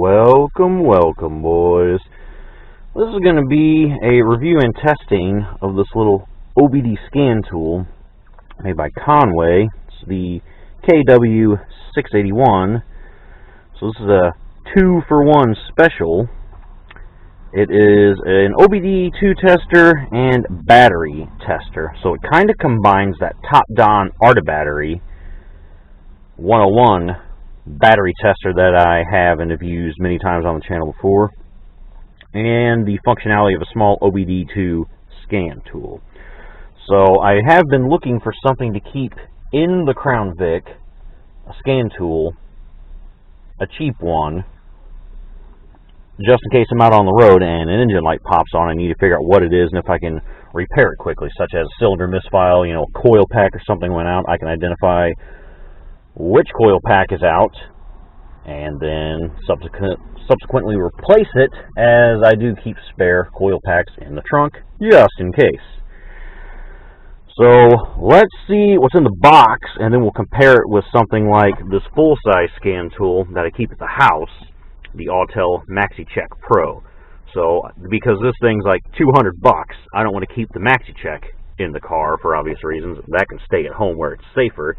Welcome, boys. This is going to be a review and testing of this little OBD scan tool made by Konnwei. It's the KW681. So this is a 2-for-1 special. It is an OBD2 tester and battery tester. So it kind of combines that top-down ARTA battery 101 battery tester that I have and have used many times on the channel before, and the functionality of a small OBD2 scan tool. So I have been looking for something to keep in the Crown Vic, a scan tool, a cheap one, just in case I'm out on the road and an engine light pops on. I need to figure out what it is and if I can repair it quickly, such as a cylinder misfire, a coil pack or something went out. I can identify which coil pack is out and then subsequently replace it, as I do keep spare coil packs in the trunk just in case. So let's see what's in the box, and then we'll compare it with something like this full-size scan tool that I keep at the house, the Untitled MaxiCheck Pro. So because this thing's like $200, I don't want to keep the MaxiCheck in the car for obvious reasons. That can stay at home where it's safer.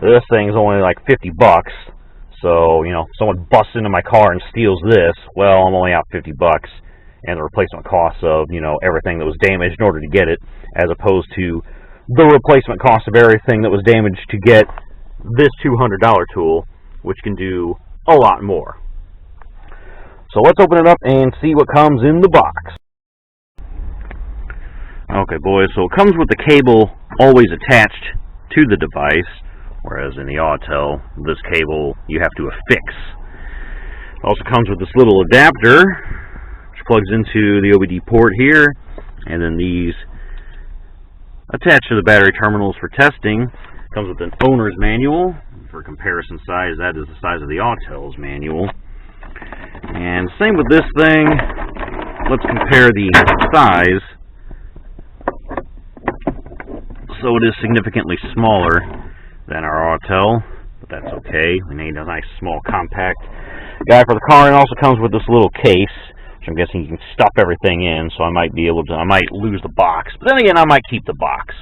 This thing's only like $50, so someone busts into my car and steals this, well, I'm only out $50, and the replacement cost of everything that was damaged in order to get it, as opposed to the replacement cost of everything that was damaged to get this $200 tool, which can do a lot more. So let's open it up and see what comes in the box. Okay, boys, so it comes with the cable always attached to the device, whereas in the Autel, this cable you have to affix. It also comes with this little adapter, which plugs into the OBD port here, and then these attached to the battery terminals for testing. It comes with an owner's manual. For comparison size, that is the size of the Autel's manual. And same with this thing. Let's compare the size. So it is significantly smaller than our Autel, but that's okay. We need a nice small compact guy for the car. And also comes with this little case, which I'm guessing you can stuff everything in, so I might lose the box, but then again I might keep the box.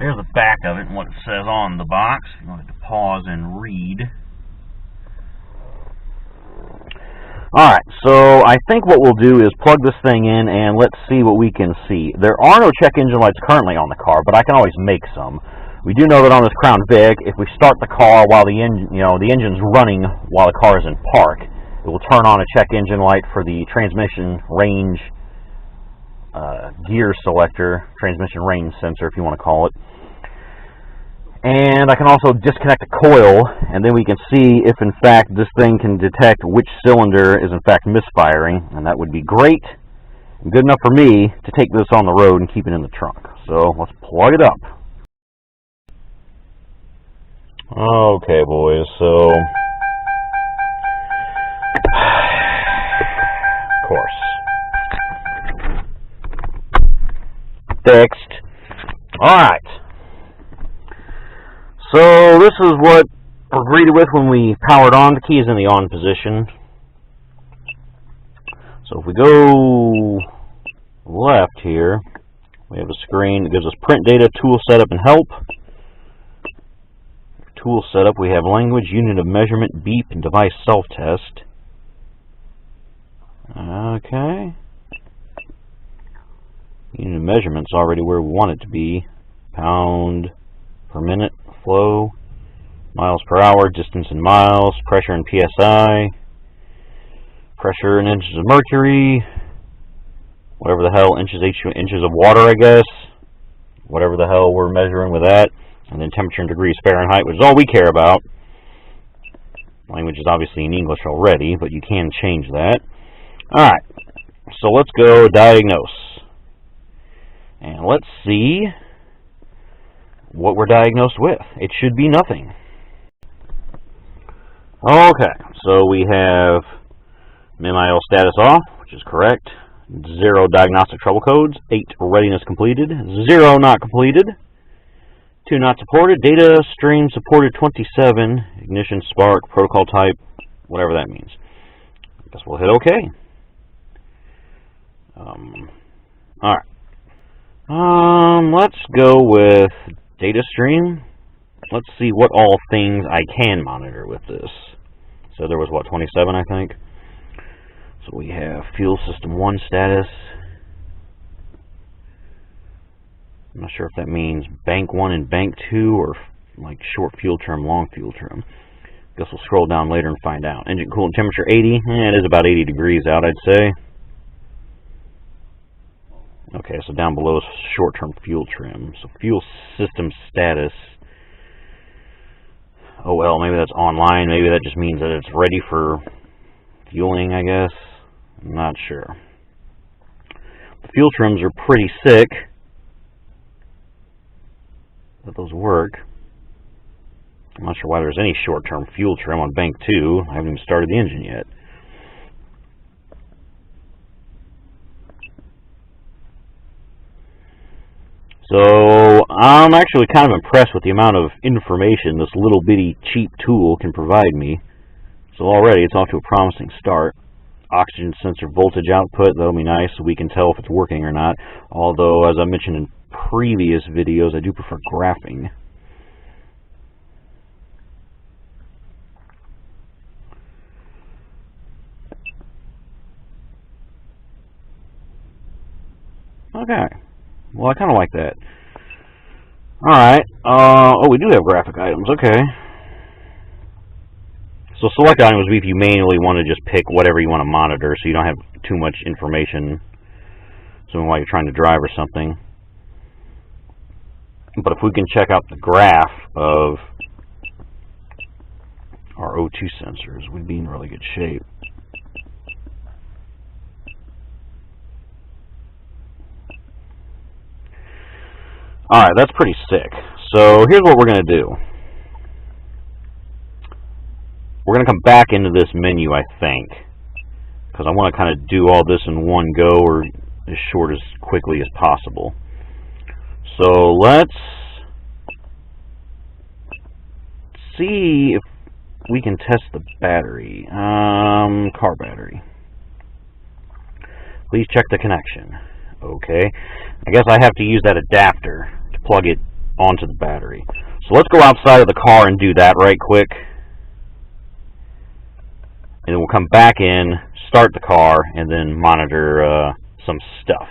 There's the back of it and what it says on the box. If you wanted to pause and read. Alright, so I think what we'll do is plug this thing in and let's see what we can see. There are no check engine lights currently on the car, but I can always make some. We do know that on this Crown Vic, if we start the car while the engine's running while the car is in park, it will turn on a check engine light for the transmission range gear selector, transmission range sensor if you want to call it. And I can also disconnect the coil, and then we can see if in fact this thing can detect which cylinder is in fact misfiring, and that would be great and good enough for me to take this on the road and keep it in the trunk. So let's plug it up. Okay, boys, so of course fixed. Alright, so this is what we're greeted with when we powered on. The key is in the on position. So if we go left here, we have a screen that gives us print data, tool setup, and help. Tool setup, we have language, unit of measurement, beep, and device self-test. Okay. Unit of measurement's already where we want it to be. Pound per minute, flow, miles per hour, distance in miles, pressure in PSI, pressure in inches of mercury, whatever the hell, inches of water, I guess. Whatever the hell we're measuring with that. And then temperature in degrees Fahrenheit, which is all we care about. Language is obviously in English already, but you can change that. Alright, so let's go diagnose. And let's see what we're diagnosed with. It should be nothing. Okay, so we have MIL status off, which is correct. 0 diagnostic trouble codes. 8 readiness completed. 0 not completed. 2 not supported. Data stream supported 27. Ignition, spark, protocol type, whatever that means. Guess we'll hit OK. Alright. Let's go with data stream. Let's see what all things I can monitor with this. So there was, what, 27, I think? So we have fuel system 1 status. I'm not sure if that means bank 1 and bank 2, or like short fuel term, long fuel term. Guess we'll scroll down later and find out. Engine coolant temperature 80. It is about 80 degrees out, I'd say. Okay, so down below is short-term fuel trim. So fuel system status. Oh well, maybe that's online. Maybe that just means that it's ready for fueling, I guess. I'm not sure. The fuel trims are pretty sick. But those work. I'm not sure why there's any short-term fuel trim on bank 2. I haven't even started the engine yet. So I'm actually kind of impressed with the amount of information this little bitty cheap tool can provide me. So already it's off to a promising start. Oxygen sensor voltage output, that'll be nice so we can tell if it's working or not. Although, as I mentioned in previous videos, I do prefer graphing. Okay. Well, I kind of like that. Alright. Oh, we do have graphic items. Okay. So select items if you manually want to just pick whatever you want to monitor so you don't have too much information while you're trying to drive or something. But if we can check out the graph of our O2 sensors, we'd be in really good shape. Alright, that's pretty sick. So here's what we're going to do. We're going to come back into this menu, I think, because I want to kind of do all this in one go, or as short as quickly as possible. So let's see if we can test the battery. Car battery. Please check the connection. Okay. I guess I have to use that adapter to plug it onto the battery. So let's go outside of the car and do that right quick. And then we'll come back in, start the car, and then monitor some stuff.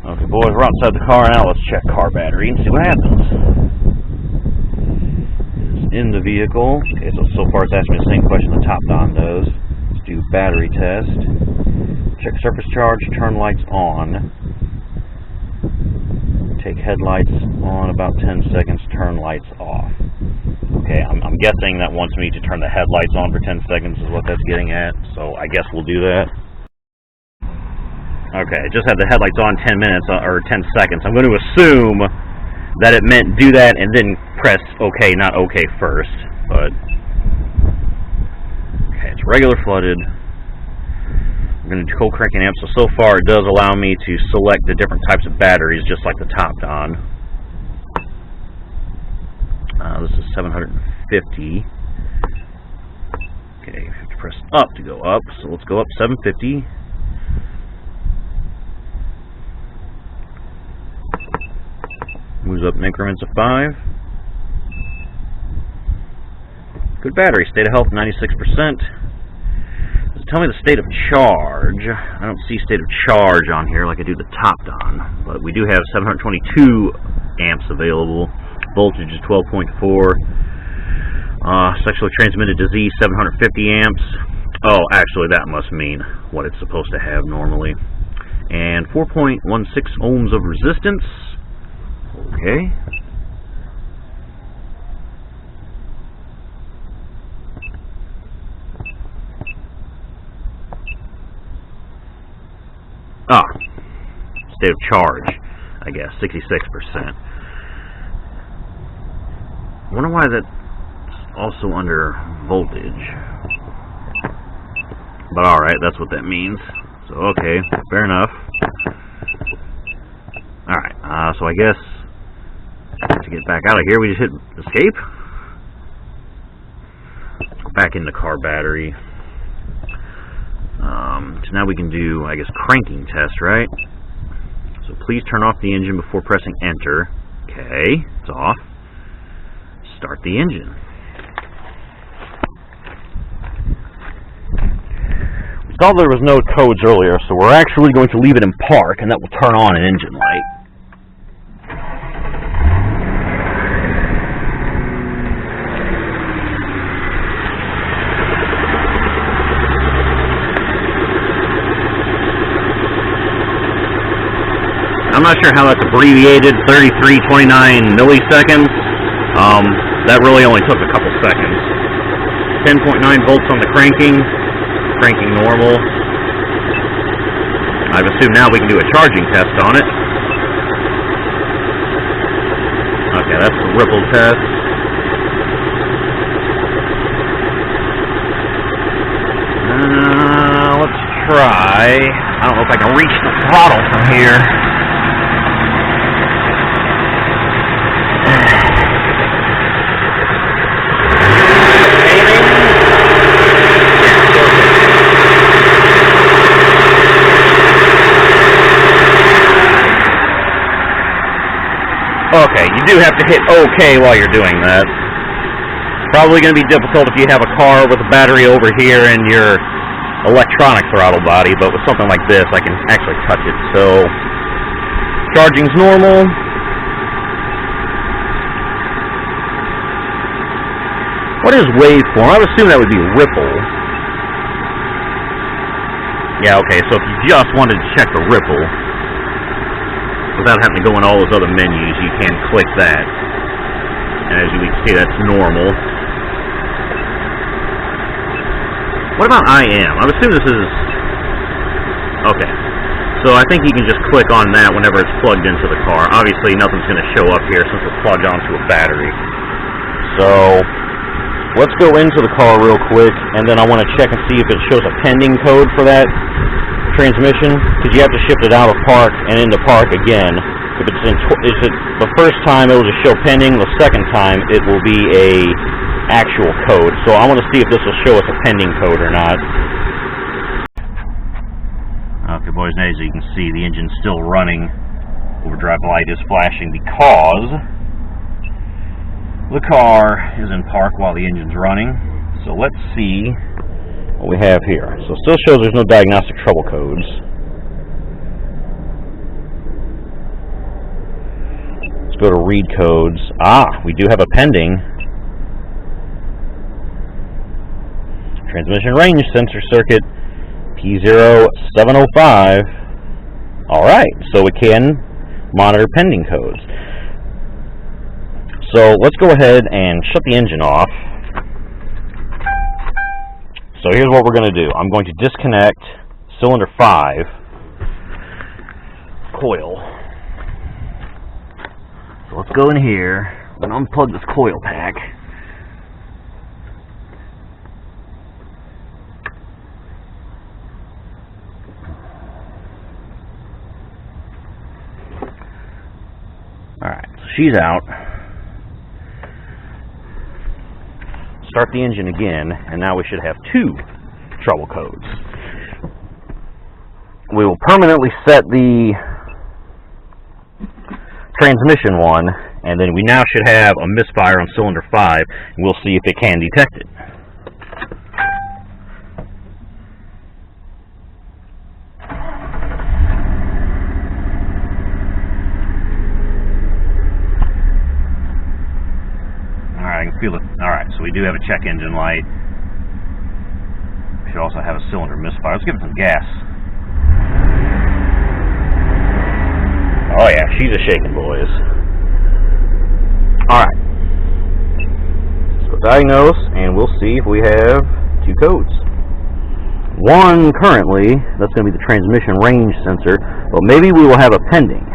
Okay, boys, we're outside the car now. Let's check car battery and see what happens. It's in the vehicle. Okay, so far it's asking me the same question the top Don does. Let's do battery test. Check surface charge, turn lights on. Take headlights on about 10 seconds, turn lights off. Okay, I'm guessing that wants me to turn the headlights on for 10 seconds is what that's getting at, so I guess we'll do that. Okay, I just had the headlights on 10 minutes, or 10 seconds. I'm going to assume that it meant do that and then press OK, not OK first, but... Okay, it's regular flooded. I'm going to do cold cranking amp, so far it does allow me to select the different types of batteries, just like the top Don. This is 750. Okay, I have to press up to go up, so let's go up 750. Moves up in increments of 5. Good battery, state of health 96%. Tell me the state of charge. I don't see state of charge on here like I do the top Don, but we do have 722 amps available. Voltage is 12.4. Sexually transmitted disease 750 amps. Oh, actually that must mean what it's supposed to have normally. And 4.16 ohms of resistance. Okay. State of charge, I guess, 66%. I wonder why that's also under voltage. But alright, that's what that means. So, okay, fair enough. Alright, so I guess to get back out of here, we just hit escape. back in the car battery. So now we can do, I guess, cranking test, right? So please turn off the engine before pressing enter. Okay, it's off. Start the engine. We thought there was no codes earlier, so we're actually going to leave it in park, and that will turn on an engine light. I'm not sure how that's abbreviated, 3329 milliseconds. That really only took a couple seconds. 10.9 volts on the cranking normal. I've assumed now we can do a charging test on it. Okay, that's the ripple test. Let's try. I don't know if I can reach the throttle from here. Okay, you do have to hit OK while you're doing that. Probably going to be difficult if you have a car with a battery over here and your electronic throttle body, but with something like this, I can actually touch it. So, charging's normal. What is waveform? I would assume that would be ripple. Yeah, okay, so if you just wanted to check the ripple, without having to go in all those other menus, you can click that. And as you can see, that's normal. What about IM? I would assume this is... Okay. So I think you can just click on that whenever it's plugged into the car. Obviously, nothing's going to show up here since it's plugged onto a battery. So, let's go into the car real quick, and then I want to check and see if it shows a pending code for that transmission, because you have to shift it out of park and into park again. If it's the first time it will just show pending, the second time it will be a actual code. So I want to see if this will show us a pending code or not. Okay, boys and as you can see, the engine's still running. Overdrive light is flashing because the car is in park while the engine's running. So let's see what we have here. So it still shows there's no diagnostic trouble codes. Let's go to read codes. We do have a pending. Transmission range sensor circuit P0705. Alright, so we can monitor pending codes. So let's go ahead and shut the engine off. So here's what we're going to do. I'm going to disconnect cylinder 5 coil. So let's go in here and unplug this coil pack. Alright, so she's out. Start the engine again, and now we should have 2 trouble codes. We will permanently set the transmission one, and then we now should have a misfire on cylinder 5, and we'll see if it can detect it. I can feel it. Alright, so we do have a check engine light. We should also have a cylinder misfire. Let's give it some gas. Oh yeah, she's a shaking, boys. Alright. Let's go diagnose, and we'll see if we have 2 codes. One currently, that's going to be the transmission range sensor, but maybe we will have a pending.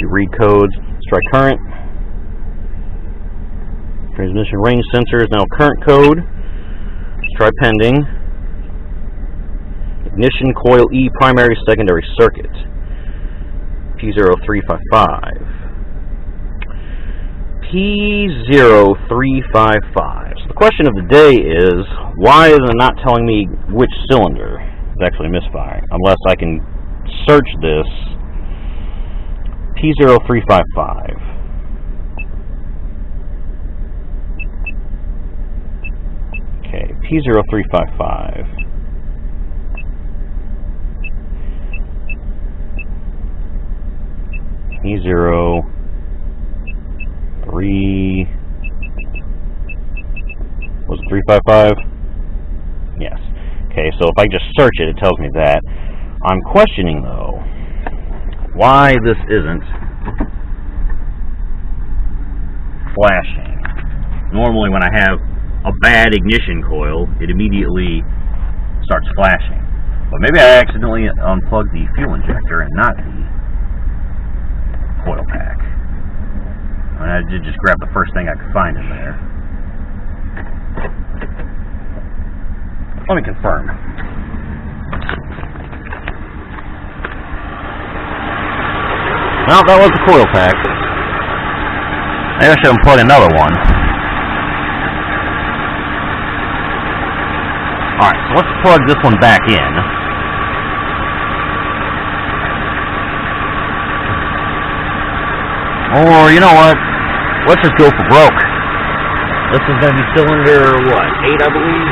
You read codes, let's try current. Transmission range sensor is now current code. Let's try pending. Ignition coil E primary secondary circuit. P0355. P0355. So the question of the day is, why is it not telling me which cylinder is actually misfiring? Unless I can search this P0355. Okay, P0355. P03. Was it 355? Yes. Okay, so if I just search it, it tells me that. I'm questioning, though, why this isn't flashing. Normally when I have a bad ignition coil, it immediately starts flashing. But maybe I accidentally unplugged the fuel injector and not the coil pack. And I did just grab the first thing I could find in there. Let me confirm. Well, that was the coil pack. Maybe I should unplug another one. Alright, so let's plug this one back in. Or, you know what? Let's just go for broke. This is going to be cylinder, what, 8, I believe?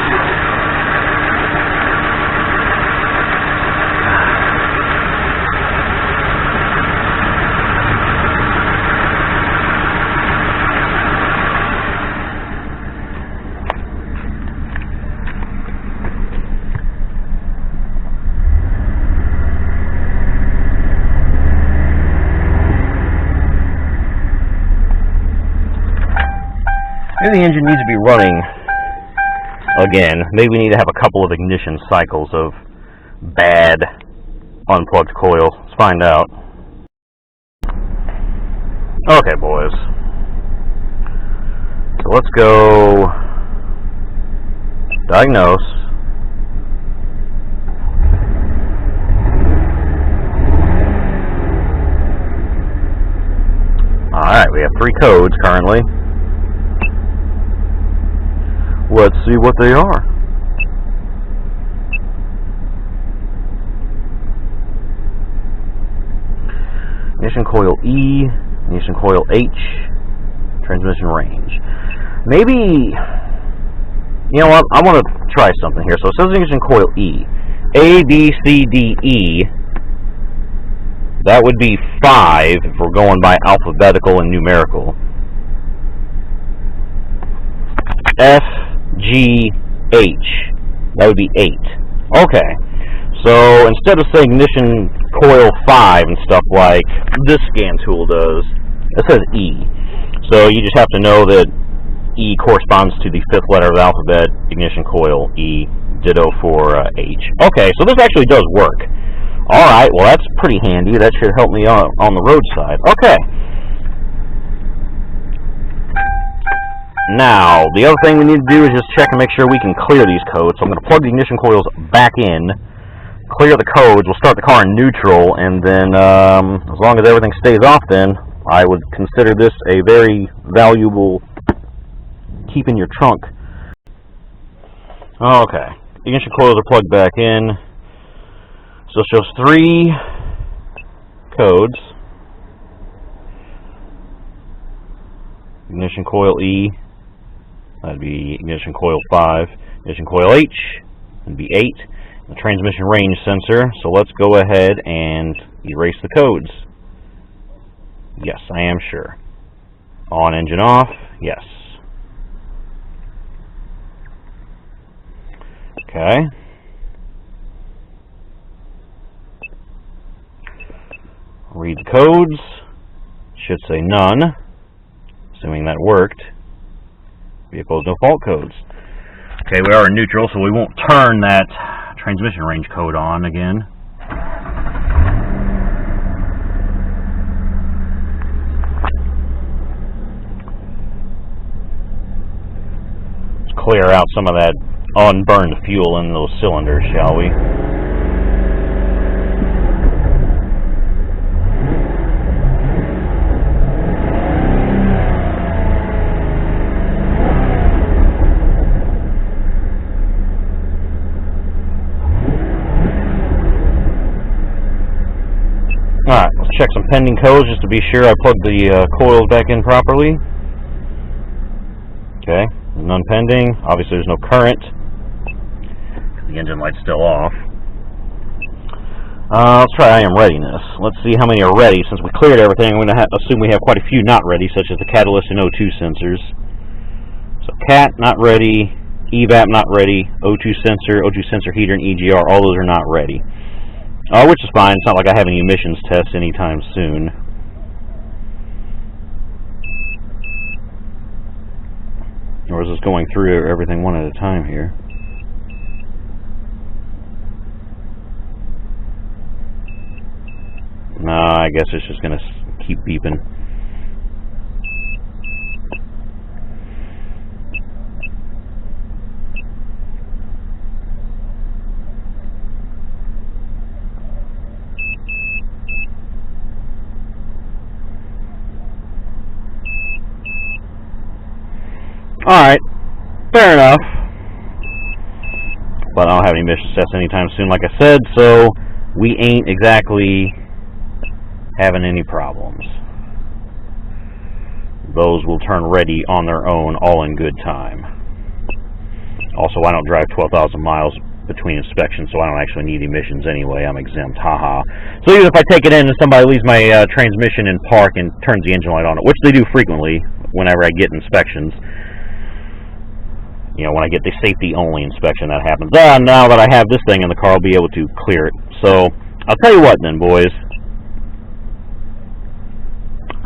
Maybe the engine needs to be running again. Maybe we need to have a couple of ignition cycles of bad unplugged coil. Let's find out. Okay, boys. So let's go diagnose. Alright, we have 3 codes currently. Let's see what they are. Ignition coil E, ignition coil H, transmission range. Maybe, you know what, I want to try something here. So it says ignition coil E. A, B, C, D, E. That would be 5 if we're going by alphabetical and numerical. F, G, H. That would be 8. Okay. So instead of saying ignition coil 5 and stuff like this scan tool does, it says E. So you just have to know that E corresponds to the 5th letter of the alphabet, ignition coil E, ditto for H. Okay, so this actually does work. Alright, well that's pretty handy. That should help me on the roadside. Okay. Now, the other thing we need to do is just check and make sure we can clear these codes. So I'm going to plug the ignition coils back in, clear the codes, we'll start the car in neutral, and then as long as everything stays off, then I would consider this a very valuable keep in your trunk. Okay, ignition coils are plugged back in. So it shows 3 codes. Ignition coil E, that'd be ignition coil 5. Ignition coil H, that'd be 8. The transmission range sensor. So let's go ahead and erase the codes. Yes, I am sure. On, engine off. Yes. Okay. Read the codes. Should say none. Assuming that worked. Vehicles no fault codes. Okay, we are in neutral, so we won't turn that transmission range code on again. Let's clear out some of that unburned fuel in those cylinders, shall we? check some pending codes just to be sure I plugged the coils back in properly. Okay, none pending. Obviously there's no current. The engine light's still off. Let's try I am readiness. Let's see how many are ready. Since we cleared everything, I'm going to assume we have quite a few not ready, such as the catalyst and O2 sensors. So CAT not ready, EVAP not ready, O2 sensor heater, and EGR, all those are not ready. Which is fine. It's not like I have any emissions tests anytime soon. Or is this going through everything one at a time here? No, I guess it's just going to keep beeping. Alright, fair enough. But I don't have any emissions tests anytime soon, like I said, so we ain't exactly having any problems. Those will turn ready on their own, all in good time. Also, I don't drive 12,000 miles between inspections, so I don't actually need emissions anyway. I'm exempt, haha. So even if I take it in and somebody leaves my transmission in park and turns the engine light on, which they do frequently whenever I get inspections, you know, when I get the safety-only inspection, that happens. Now that I have this thing in the car, I'll be able to clear it. So, I'll tell you what then, boys.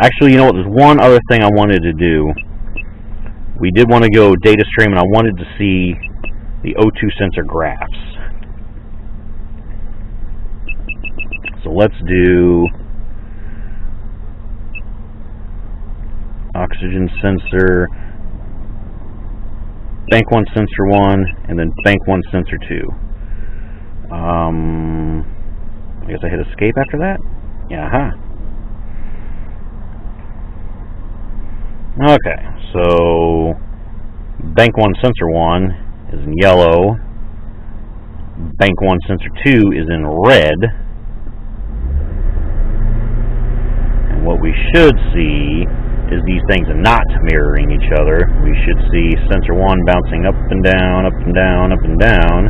Actually, you know what? There's one other thing I wanted to do. We did want to go data stream, and I wanted to see the O2 sensor graphs. So let's do oxygen sensor, bank 1 sensor 1, and then bank 1 sensor 2. I guess I hit escape after that? Yeah, Okay, so bank 1 sensor 1 is in yellow, bank 1 sensor 2 is in red, and what we should see is these things not mirroring each other. We should see sensor 1 bouncing up and down, up and down, up and down,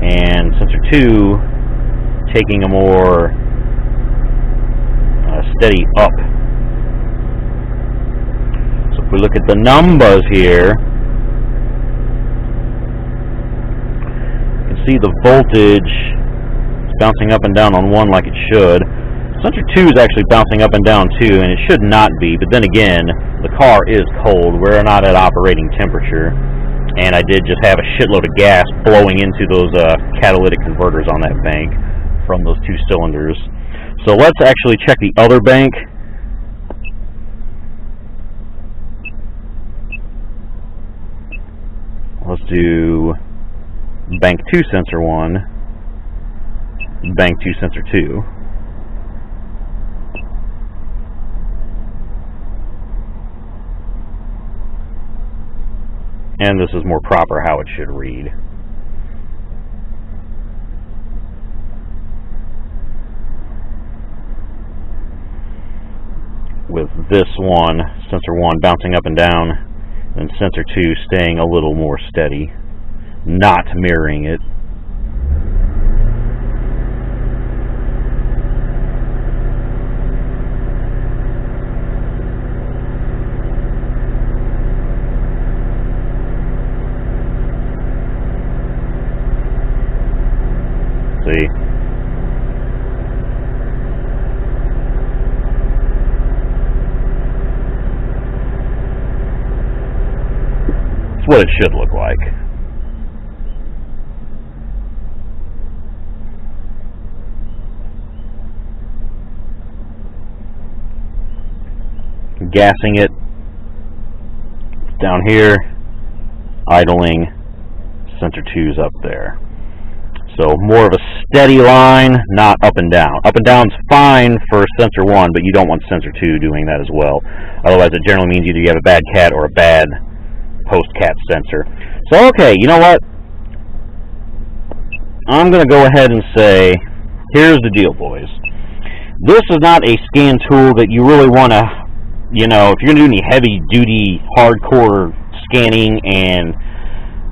and sensor 2 taking a more steady up. So if we look at the numbers here, you can see the voltage is bouncing up and down on 1 like it should. Sensor 2 is actually bouncing up and down too, and it should not be, but then again, the car is cold. We're not at operating temperature, and I did just have a shitload of gas blowing into those catalytic converters on that bank from those 2 cylinders. So let's actually check the other bank. Let's do bank 2 sensor 1, bank 2 sensor 2. And this is more proper how it should read. With this one, sensor 1 bouncing up and down, and sensor 2 staying a little more steady, not mirroring it. See? It's what it should look like. Gassing it down here, idling, sensor 2's up there. So more of a steady line, not up and down. Up and down's fine for sensor 1, but you don't want sensor 2 doing that as well. Otherwise it generally means either you have a bad cat or a bad post-cat sensor. So okay, you know what? I'm going to go ahead and say, here's the deal, boys. This is not a scan tool that you really want to, you know, if you're going to do any heavy-duty, hardcore scanning and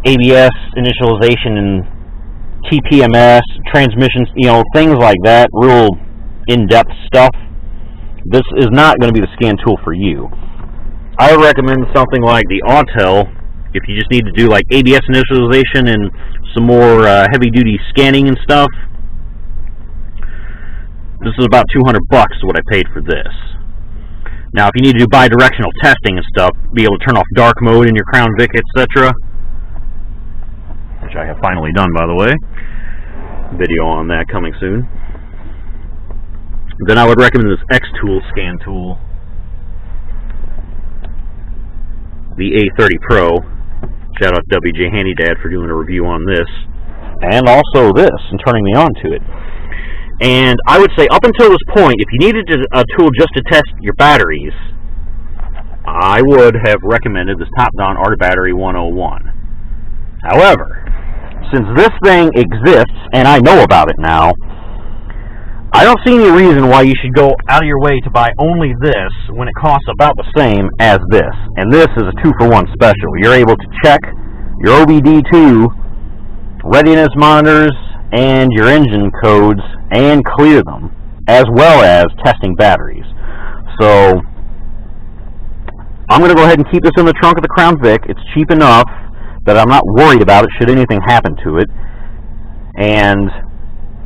ABS initialization and TPMS, transmissions, you know, things like that, real in-depth stuff, this is not going to be the scan tool for you. I would recommend something like the Untitled if you just need to do like ABS initialization and some more heavy-duty scanning and stuff. This is about $200 is what I paid for this. Now, if you need to do bi-directional testing and stuff, be able to turn off dark mode in your Crown Vic, etc., which I have finally done, by the way. Video on that coming soon. Then I would recommend this X-Tool scan tool, the A30 Pro. Shout out to WJ Handy Dad for doing a review on this, and also this, and turning me on to it. And I would say up until this point, if you needed a tool just to test your batteries, I would have recommended this Top-Down Art of Battery 101. However, since this thing exists, and I know about it now, I don't see any reason why you should go out of your way to buy only this when it costs about the same as this. And this is a 2-for-1 special. You're able to check your OBD2 readiness monitors and your engine codes and clear them, as well as testing batteries. So I'm going to go ahead and keep this in the trunk of the Crown Vic. It's cheap enough that I'm not worried about it should anything happen to it, and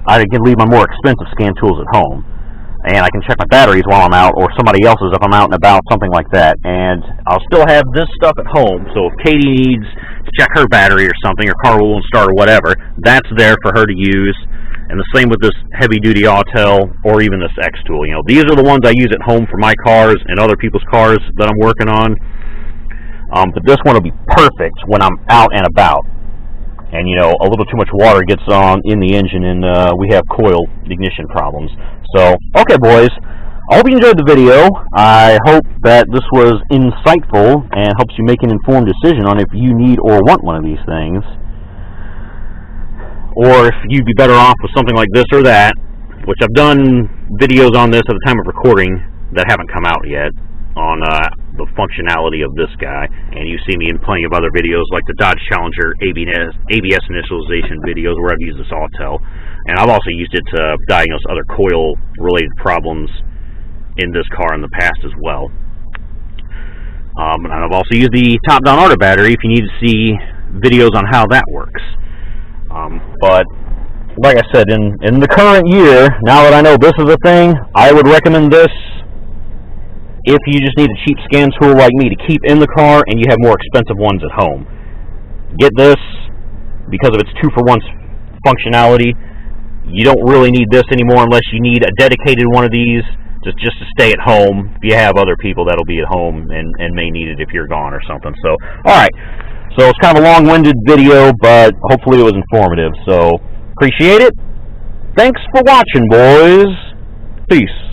I can leave my more expensive scan tools at home, and I can check my batteries while I'm out, or somebody else's if I'm out and about, something like that. And I'll still have this stuff at home, so if Katie needs to check her battery or something, or car won't start or whatever, that's there for her to use. And the same with this heavy-duty Autel or even this X-Tool. You know, these are the ones I use at home for my cars and other people's cars that I'm working on. But this one will be perfect when I'm out and about. And, you know, a little too much water gets on in the engine, and we have coil ignition problems. So, okay, boys. I hope you enjoyed the video. I hope that this was insightful and helps you make an informed decision on if you need or want one of these things, or if you'd be better off with something like this or that, which I've done videos on this at the time of recording that haven't come out yet on the functionality of this guy, and you see me in plenty of other videos like the Dodge Challenger ABS initialization videos where I've used this Autel, and I've also used it to diagnose other coil related problems in this car in the past as well. And I've also used the Top-Down Art of Battery if you need to see videos on how that works. But like I said, in the current year, now that I know this is a thing, I would recommend this if you just need a cheap scan tool like me to keep in the car and you have more expensive ones at home. Get this because of its 2-for-1 functionality. You don't really need this anymore unless you need a dedicated one of these just to stay at home. If you have other people that'll be at home and may need it if you're gone or something. So, alright. So it's kind of a long-winded video, but hopefully it was informative. So, appreciate it. Thanks for watching, boys. Peace.